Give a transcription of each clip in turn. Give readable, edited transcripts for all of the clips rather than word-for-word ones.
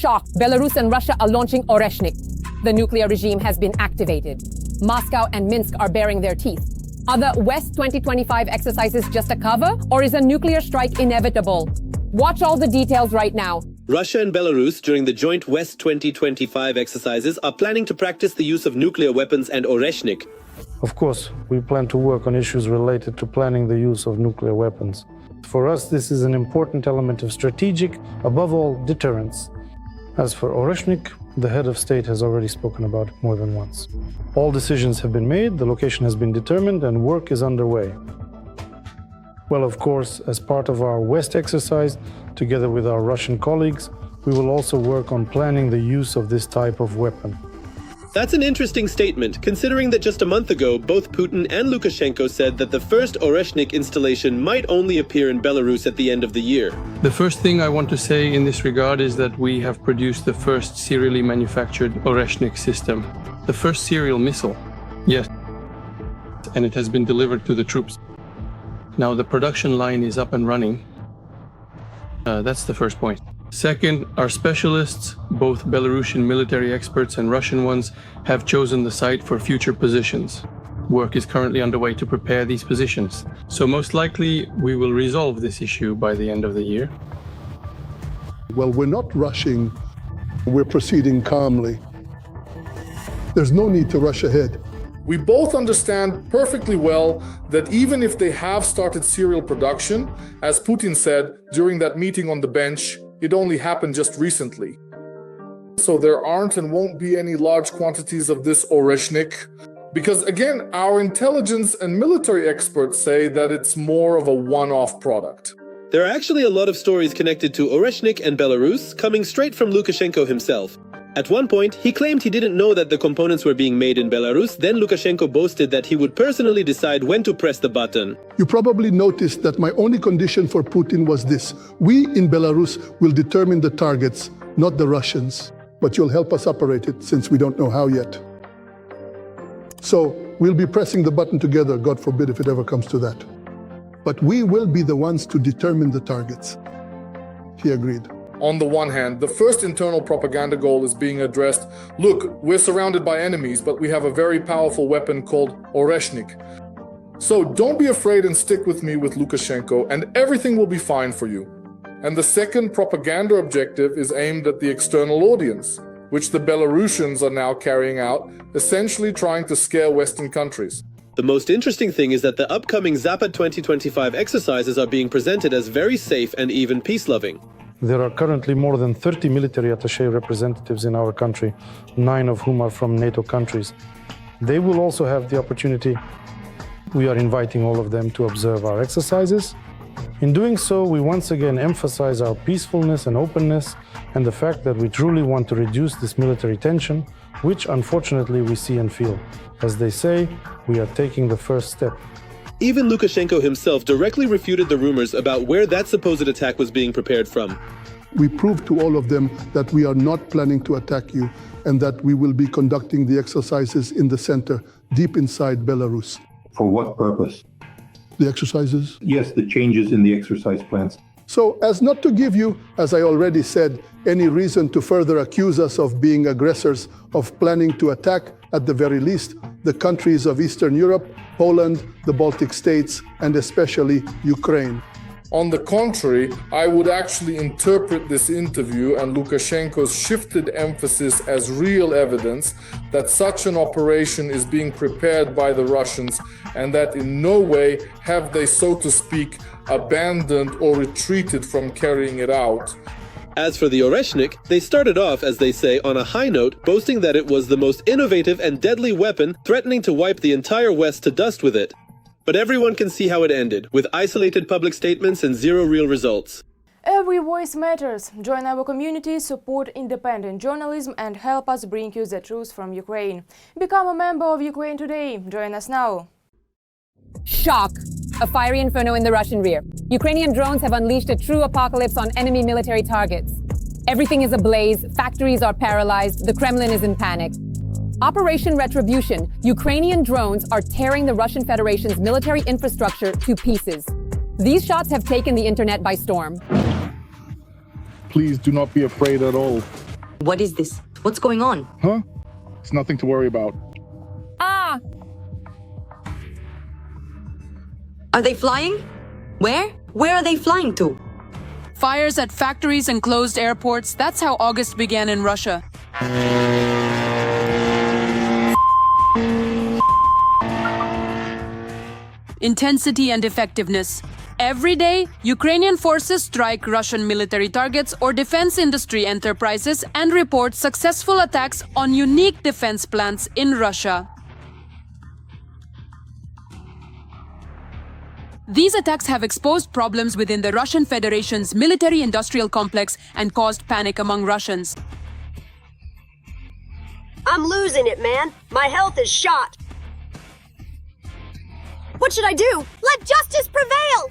shock, Belarus and Russia are launching Oreshnik. The nuclear regime has been activated. Moscow and Minsk are baring their teeth. Are the West 2025 exercises just a cover, or is a nuclear strike inevitable? Watch all the details right now. Russia and Belarus, during the joint West 2025 exercises, are planning to practice the use of nuclear weapons and Oreshnik. Of course, we plan to work on issues related to planning the use of nuclear weapons. For us, this is an important element of strategic, above all, deterrence. As for Oreshnik, the head of state has already spoken about it more than once. All decisions have been made, the location has been determined, and work is underway. Well, of course, as part of our West exercise, together with our Russian colleagues, we will also work on planning the use of this type of weapon. That's an interesting statement, considering that just a month ago, both Putin and Lukashenko said that the first Oreshnik installation might only appear in Belarus at the end of the year. The first thing I want to say in this regard is that we have produced the first serially manufactured Oreshnik system, the first serial missile. Yes, and it has been delivered to the troops. Now the production line is up and running. That's the first point. Second, our specialists, both Belarusian military experts and Russian ones, have chosen the site for future positions. Work is currently underway to prepare these positions. So most likely, we will resolve this issue by the end of the year. Well, we're not rushing. We're proceeding calmly. There's no need to rush ahead. We both understand perfectly well that even if they have started serial production, as Putin said during that meeting on the bench, it only happened just recently. So there aren't and won't be any large quantities of this Oreshnik, because again, our intelligence and military experts say that it's more of a one-off product. There are actually a lot of stories connected to Oreshnik and Belarus coming straight from Lukashenko himself. At one point, he claimed he didn't know that the components were being made in Belarus. Then Lukashenko boasted that he would personally decide when to press the button. You probably noticed that my only condition for Putin was this. We in Belarus will determine the targets, not the Russians. But you'll help us operate it since we don't know how yet. So we'll be pressing the button together, God forbid if it ever comes to that. But we will be the ones to determine the targets. He agreed. On the one hand, the first internal propaganda goal is being addressed. Look, we're surrounded by enemies, but we have a very powerful weapon called Oreshnik. So don't be afraid and stick with me with Lukashenko, and everything will be fine for you. And the second propaganda objective is aimed at the external audience, which the Belarusians are now carrying out, essentially trying to scare Western countries. The most interesting thing is that the upcoming Zapad 2025 exercises are being presented as very safe and even peace-loving. There are currently more than 30 military attaché representatives in our country, 9 of whom are from NATO countries. They will also have the opportunity. We are inviting all of them to observe our exercises. In doing so, we once again emphasize our peacefulness and openness and the fact that we truly want to reduce this military tension, which unfortunately we see and feel. As they say, we are taking the first step. Even Lukashenko himself directly refuted the rumors about where that supposed attack was being prepared from. We proved to all of them that we are not planning to attack you and that we will be conducting the exercises in the center, deep inside Belarus. For what purpose? The exercises? Yes, the changes in the exercise plans. So as not to give you, as I already said, any reason to further accuse us of being aggressors, of planning to attack, at the very least, the countries of Eastern Europe, Poland, the Baltic states, and especially Ukraine. On the contrary, I would actually interpret this interview and Lukashenko's shifted emphasis as real evidence that such an operation is being prepared by the Russians and that in no way have they, so to speak, abandoned or retreated from carrying it out. As for the Oreshnik, they started off, as they say, on a high note, boasting that it was the most innovative and deadly weapon, threatening to wipe the entire West to dust with it. But everyone can see how it ended, with isolated public statements and zero real results. Every voice matters. Join our community, support independent journalism and help us bring you the truth from Ukraine. Become a member of Ukraine Today. Join us now. Shock! A fiery inferno in the Russian rear. Ukrainian drones have unleashed a true apocalypse on enemy military targets. Everything is ablaze, factories are paralyzed, the Kremlin is in panic. Operation Retribution, Ukrainian drones are tearing the Russian Federation's military infrastructure to pieces. These shots have taken the internet by storm. Please do not be afraid at all. What is this? What's going on? Huh? It's nothing to worry about. Ah! Are they flying? Where? Where are they flying to? Fires at factories and closed airports, that's how August began in Russia. Intensity and effectiveness. Every day, Ukrainian forces strike Russian military targets or defense industry enterprises and report successful attacks on unique defense plants in Russia. These attacks have exposed problems within the Russian Federation's military-industrial complex and caused panic among Russians. I'm losing it, man. My health is shot. What should I do? Let justice prevail!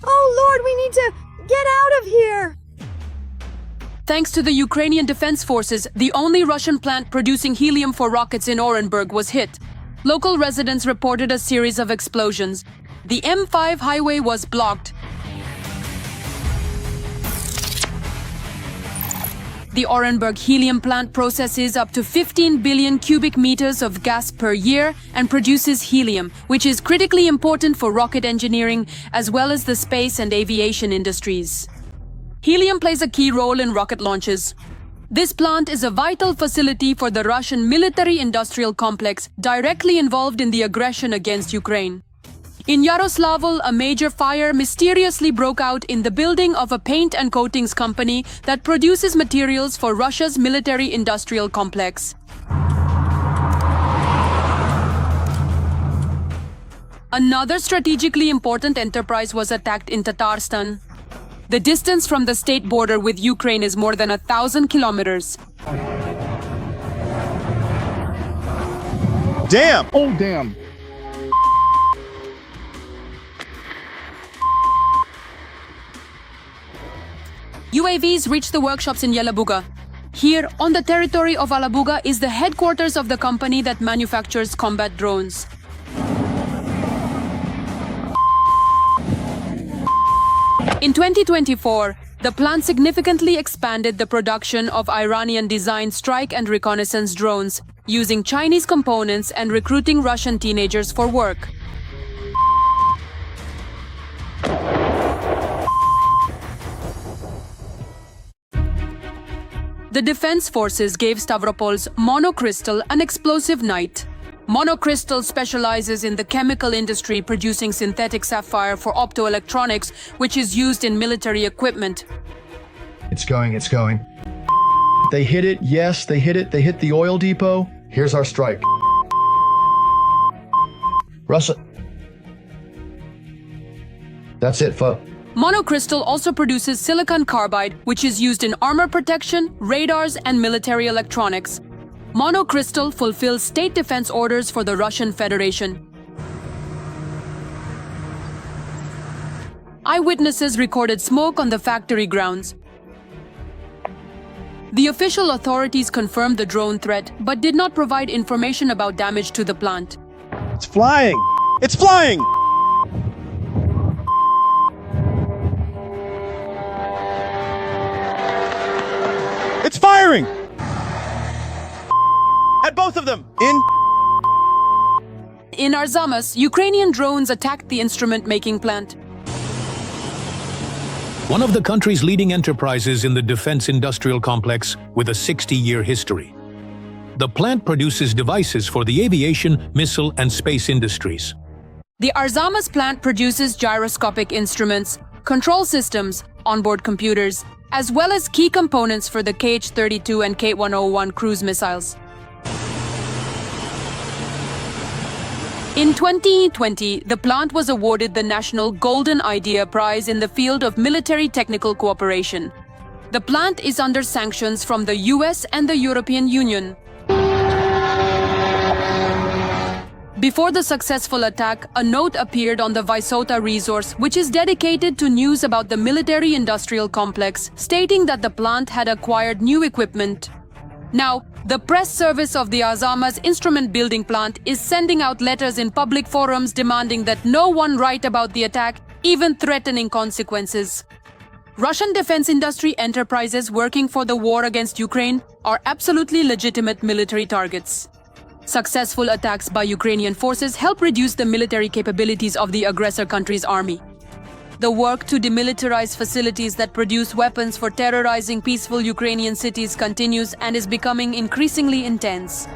Oh, Lord, we need to get out of here! Thanks to the Ukrainian Defense Forces, the only Russian plant producing helium for rockets in Orenburg was hit. Local residents reported a series of explosions. The M5 highway was blocked. The Orenburg helium plant processes up to 15 billion cubic meters of gas per year and produces helium, which is critically important for rocket engineering as well as the space and aviation industries. Helium plays a key role in rocket launches. This plant is a vital facility for the Russian military-industrial complex directly involved in the aggression against Ukraine. In Yaroslavl, a major fire mysteriously broke out in the building of a paint and coatings company that produces materials for Russia's military-industrial complex. Another strategically important enterprise was attacked in Tatarstan. The distance from the state border with Ukraine is more than 1,000 kilometers. Damn! Oh, damn! UAVs reached the workshops in Yelabuga. Here, on the territory of Alabuga, is the headquarters of the company that manufactures combat drones. In 2024, the plant significantly expanded the production of Iranian-designed strike and reconnaissance drones, using Chinese components and recruiting Russian teenagers for work. The defense forces gave Stavropol's Monocrystal an explosive night. Monocrystal specializes in the chemical industry, producing synthetic sapphire for optoelectronics, which is used in military equipment. It's going. They hit it, yes, they hit it. They hit the oil depot. Here's our strike. Russia. That's it, folks. Monocrystal also produces silicon carbide, which is used in armor protection, radars, and military electronics. Monocrystal fulfills state defense orders for the Russian Federation. Eyewitnesses recorded smoke on the factory grounds. The official authorities confirmed the drone threat, but did not provide information about damage to the plant. It's flying! It's flying! It's firing! At both of them! In Arzamas, Ukrainian drones attacked the instrument-making plant. One of the country's leading enterprises in the defense industrial complex with a 60-year history. The plant produces devices for the aviation, missile, and space industries. The Arzamas plant produces gyroscopic instruments, control systems, onboard computers, as well as key components for the Kh-32 and K-101 cruise missiles. In 2020, the plant was awarded the National Golden Idea Prize in the field of military technical cooperation. The plant is under sanctions from the US and the European Union. Before the successful attack, a note appeared on the Vysota resource, which is dedicated to news about the military-industrial complex, stating that the plant had acquired new equipment. Now, the press service of the Arzamas instrument building plant is sending out letters in public forums demanding that no one write about the attack, even threatening consequences. Russian defense industry enterprises working for the war against Ukraine are absolutely legitimate military targets. Successful attacks by Ukrainian forces help reduce the military capabilities of the aggressor country's army. The work to demilitarize facilities that produce weapons for terrorizing peaceful Ukrainian cities continues and is becoming increasingly intense.